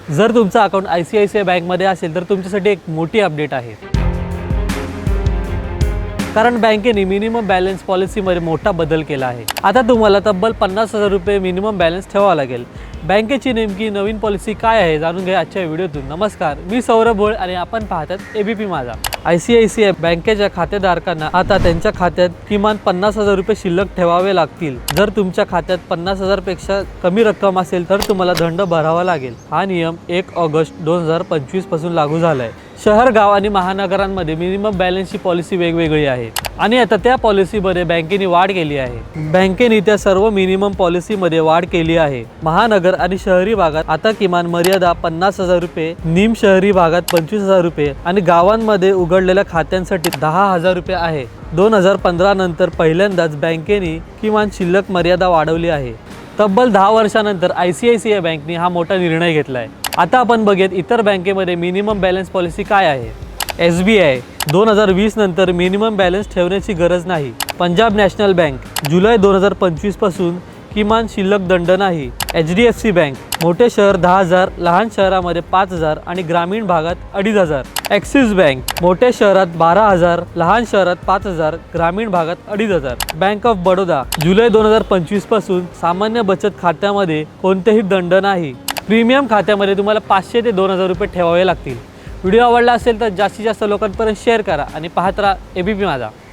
जर तुमचा account ICICI बँकमध्ये असेल तर तुमच्यासाठी एक मोठी अपडेट आहे, कारण बँकेने मिनिमम बॅलन्स पॉलिसीमध्ये मोठा बदल केला आहे। आता तुम्हाला तब्बल 50,000 रुपये मिनिमम बॅलन्स ठेवावा लागेल। बँकेची नेमकी नवीन पॉलिसी काय आहे जाणून घ्या आजच्या व्हिडिओतून। नमस्कार, मी सौरभ भोळ आणि आपण पाहतात ABP माझा। ICICI बँकेच्या खातेदारांना आता त्यांच्या खात्यात किमान 50,000 रुपये शिल्लक ठेवावे लागतील। जर तुमच्या खात्यात 50,000 पेक्षा कमी रक्कम असेल तर तुम्हाला दंड भरावा लागेल। हा नियम 1 ऑगस्ट 2025 पासून लागू झाला आहे। शहर, गाव आणि महानगरांमध्ये मिनिमम बॅलन्सची पॉलिसी वेगवेगळी आहे आणि आता त्या पॉलिसीमध्ये बँकेने वाढ केली आहे। बँकेने त्या सर्व मिनिमम पॉलिसीमध्ये वाढ केली आहे। महानगर आणि शहरी भागात आता किमान मर्यादा 50,000 रुपये, निम शहरी भागात 25,000 रुपये आणि गावांमध्ये उघडलेल्या खात्यांसाठी 10,000 रुपये आहे। 2015 नंतर पहिल्यांदाच बँकेने किमान शिल्लक मर्यादा वाढवली आहे। तब्बल 10 वर्षानंतर ICICI बँकेने हा मोठा निर्णय घेतला आहे। आता आपण बघूयात इतर बँकेमध्ये मिनिमम बॅलन्स पॉलिसी काय आहे। SBI 2020 नंतर मिनिमम बॅलन्स ठेवण्याची गरज नाही। पंजाब नॅशनल बँक जुलै 2025 पासून किमान शिल्लक दंड नाही। HDFC बँक मोठे शहर 10,000, लहान शहरामध्ये 5,000 आणि ग्रामीण भागात 2,500। ॲक्सिस बँक मोठ्या शहरात 12,000, लहान शहरात 5,000, ग्रामीण भागात 2,500। बँक ऑफ बडोदा जुलै 2025 पासून सामान्य बचत खात्यामध्ये कोणतेही दंड नाही। प्रीमियम खात्यामध्ये तुम्हाला 500 ते 2,000 रुपये ठेवावे लागतील। व्हिडिओ आवडला असेल तर जास्तीत जास्त लोकांपर्यंत शेअर करा आणि पाहत राहा ABP माझा।